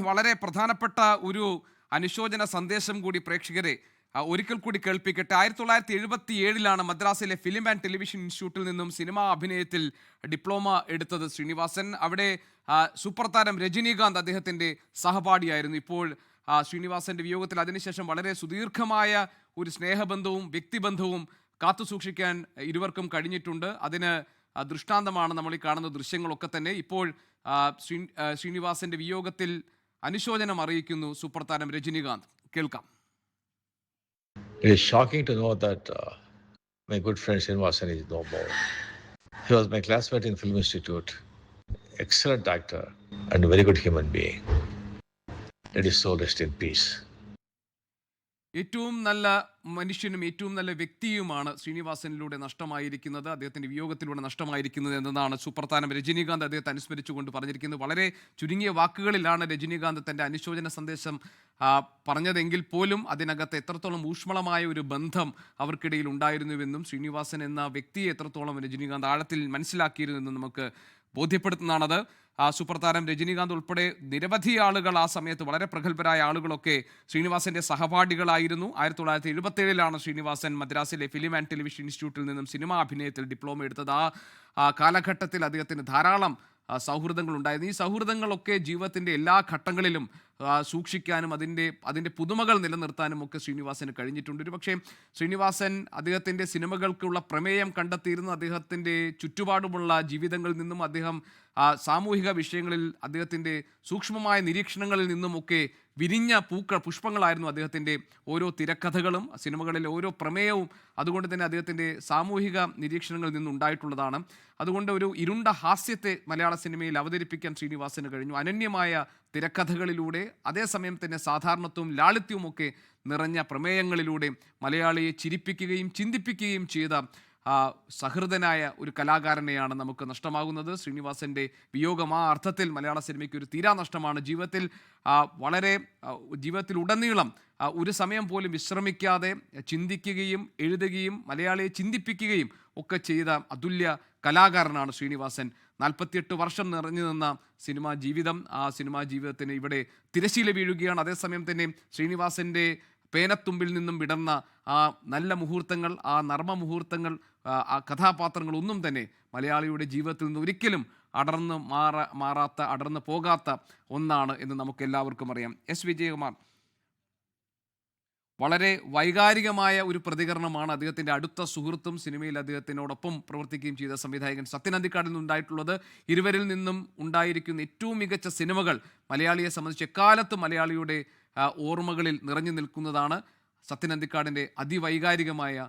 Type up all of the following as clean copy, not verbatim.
വളരെ പ്രധാനപ്പെട്ട ഒരു അനുശോചന സന്ദേശം കൂടി പ്രേക്ഷകരെ ഒരിക്കൽ കൂടി കേൾപ്പിക്കട്ടെ. 1977 മദ്രാസിലെ ഫിലിം ആൻഡ് ടെലിവിഷൻ ഇൻസ്റ്റിറ്റ്യൂട്ടിൽ നിന്നും സിനിമാ അഭിനയത്തിൽ ഡിപ്ലോമ എടുത്തത് ശ്രീനിവാസൻ. അവിടെ സൂപ്പർ താരം രജനീകാന്ത് അദ്ദേഹത്തിൻ്റെ സഹപാഠിയായിരുന്നു. ഇപ്പോൾ ശ്രീനിവാസന്റെ വിയോഗത്തിൽ അതിനുശേഷം വളരെ സുദീർഘമായ ഒരു സ്നേഹബന്ധവും വ്യക്തിബന്ധവും കാത്തുസൂക്ഷിക്കാൻ ഇരുവർക്കും കഴിഞ്ഞിട്ടുണ്ട്. അതിന് ദൃഷ്ടാന്തമാണ് നമ്മൾ ഈ കാണുന്ന ദൃശ്യങ്ങളൊക്കെ തന്നെ. ഇപ്പോൾ ശ്രീനിവാസന്റെ വിയോഗത്തിൽ അനുശോചനം അറിയിക്കുന്നു സൂപ്പർ താരം രജനീകാന്ത്. കേൾക്കാം. It is shocking to know that my good friend Srinivasan is no more. He was my classmate in Film Institute, excellent actor and a very good human being. Let his soul rest in peace. ഏറ്റവും നല്ല മനുഷ്യനും ഏറ്റവും നല്ല വ്യക്തിയുമാണ് ശ്രീനിവാസനിലൂടെ നഷ്ടമായിരിക്കുന്നത്, അദ്ദേഹത്തിൻ്റെ വിയോഗത്തിലൂടെ നഷ്ടമായിരിക്കുന്നത് എന്നതാണ് super താരം രജനീകാന്ത് അദ്ദേഹത്തെ അനുസ്മരിച്ചുകൊണ്ട് പറഞ്ഞിരിക്കുന്നത്. വളരെ ചുരുങ്ങിയ വാക്കുകളിലാണ് രജനീകാന്ത് തൻ്റെ അനുശോചന സന്ദേശം പറഞ്ഞതെങ്കിൽ പോലും അതിനകത്ത് എത്രത്തോളം ഊഷ്മളമായ ഒരു ബന്ധം അവർക്കിടയിൽ ഉണ്ടായിരുന്നുവെന്നും ശ്രീനിവാസൻ എന്ന വ്യക്തിയെ എത്രത്തോളം രജനീകാന്ത് ആഴത്തിൽ മനസ്സിലാക്കിയിരുന്നെന്നും നമുക്ക് ബോധ്യപ്പെടുത്തുന്നതാണത്. സൂപ്പർ താരം രജനീകാന്ത് ഉൾപ്പെടെ നിരവധി ആളുകൾ ആ സമയത്ത് വളരെ പ്രഗത്ഭരായ ആളുകളൊക്കെ ശ്രീനിവാസന്റെ സഹപാഠികളായിരുന്നു. 1977 ശ്രീനിവാസൻ മദ്രാസിലെ ഫിലിം ആൻഡ് ടെലിവിഷൻ ഇൻസ്റ്റിറ്റ്യൂട്ടിൽ നിന്നും സിനിമാ അഭിനയത്തിൽ ഡിപ്ലോമ എടുത്തത്. ആ കാലഘട്ടത്തിൽ അദ്ദേഹത്തിന് ധാരാളം സൗഹൃദങ്ങൾ ഉണ്ടായിരുന്നു. ഈ സൗഹൃദങ്ങളൊക്കെ ജീവിതത്തിൻ്റെ എല്ലാ ഘട്ടങ്ങളിലും സൂക്ഷിക്കാനും അതിൻ്റെ പുതുമകൾ നിലനിർത്താനും ഒക്കെ ശ്രീനിവാസന് കഴിഞ്ഞിട്ടുണ്ട്. ഒരു പക്ഷേ ശ്രീനിവാസൻ അദ്ദേഹത്തിൻ്റെ സിനിമകൾക്കുള്ള പ്രമേയം കണ്ടെത്തിയിരുന്നു അദ്ദേഹത്തിൻ്റെ ചുറ്റുപാടുമുള്ള ജീവിതങ്ങളിൽ നിന്നും, അദ്ദേഹം സാമൂഹിക വിഷയങ്ങളിൽ അദ്ദേഹത്തിൻ്റെ സൂക്ഷ്മമായ നിരീക്ഷണങ്ങളിൽ നിന്നുമൊക്കെ വിരിഞ്ഞ പുഷ്പങ്ങളായിരുന്നു അദ്ദേഹത്തിൻ്റെ ഓരോ തിരക്കഥകളും സിനിമകളിലെ ഓരോ പ്രമേയവും. അതുകൊണ്ട് തന്നെ അദ്ദേഹത്തിൻ്റെ സാമൂഹിക നിരീക്ഷണങ്ങളിൽ നിന്നുണ്ടായിട്ടുള്ളതാണ്. അതുകൊണ്ട് ഒരു ഇരുണ്ട ഹാസ്യത്തെ മലയാള സിനിമയിൽ അവതരിപ്പിക്കാൻ ശ്രീനിവാസന് കഴിഞ്ഞു. അനന്യമായ തിരക്കഥകളിലൂടെ അതേസമയം തന്നെ സാധാരണത്വവും ലാളിത്യവും ഒക്കെ നിറഞ്ഞ പ്രമേയങ്ങളിലൂടെ മലയാളിയെ ചിരിപ്പിക്കുകയും ചിന്തിപ്പിക്കുകയും ചെയ്ത സഹൃദനായ ഒരു കലാകാരനെയാണ് നമുക്ക് നഷ്ടമാകുന്നത്. ശ്രീനിവാസന്റെ വിയോഗം ആ അർത്ഥത്തിൽ മലയാള സിനിമയ്ക്ക് ഒരു തീരാ നഷ്ടമാണ്. ജീവിതത്തിലുടനീളം ഒരു സമയം പോലും വിശ്രമിക്കാതെ ചിന്തിക്കുകയും എഴുതുകയും മലയാളിയെ ചിന്തിപ്പിക്കുകയും ഒക്കെ ചെയ്ത അതുല്യ കലാകാരനാണ് ശ്രീനിവാസൻ. 48 വർഷം നിറഞ്ഞു നിന്ന സിനിമാ ജീവിതം, ആ സിനിമാ ജീവിതത്തിന് ഇവിടെ തിരശീല വീഴുകയാണ്. അതേസമയം തന്നെ ശ്രീനിവാസന്റെ പേനത്തുമ്പിൽ നിന്നും വിടർന്ന ആ നല്ല മുഹൂർത്തങ്ങൾ, ആ നർമ്മ മുഹൂർത്തങ്ങൾ, ആ കഥാപാത്രങ്ങളൊന്നും തന്നെ മലയാളിയുടെ ജീവിതത്തിൽ നിന്ന് ഒരിക്കലും അടർന്നു പോകാത്ത ഒന്നാണ് എന്ന് നമുക്ക് എല്ലാവർക്കും അറിയാം. എസ് വിജയകുമാർ, വളരെ വൈകാരികമായ ഒരു പ്രതികരണമാണ് അദ്ദേഹത്തിൻ്റെ അടുത്ത സുഹൃത്തും സിനിമയിൽ അദ്ദേഹത്തിനോടൊപ്പം പ്രവർത്തിക്കുകയും ചെയ്ത സംവിധായകൻ സത്യൻ അന്തിക്കാടിൽ നിന്നുണ്ടായിട്ടുള്ളത്. ഇരുവരിൽ നിന്നും ഉണ്ടായിരിക്കുന്ന ഏറ്റവും മികച്ച സിനിമകൾ മലയാളിയെ സംബന്ധിച്ച് എക്കാലത്തും മലയാളിയുടെ ഓർമ്മകളിൽ നിറഞ്ഞു നിൽക്കുന്നതാണ്. സത്യൻ അന്തിക്കാടിൻ്റെ അതിവൈകാരികമായ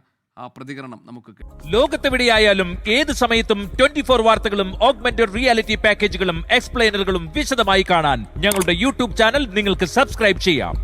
പ്രതികരണം നമുക്ക് ലോകത്തെവിടെയായാലും ഏത് സമയത്തും 24 വാർത്തകളും ഓഗ്മെന്റഡ് റിയാലിറ്റി പാക്കേജുകളും എക്സ്പ്ലെയിനറുകളും വിശദമായി കാണാൻ ഞങ്ങളുടെ യൂട്യൂബ് ചാനൽ നിങ്ങൾക്ക് സബ്സ്ക്രൈബ് ചെയ്യാം.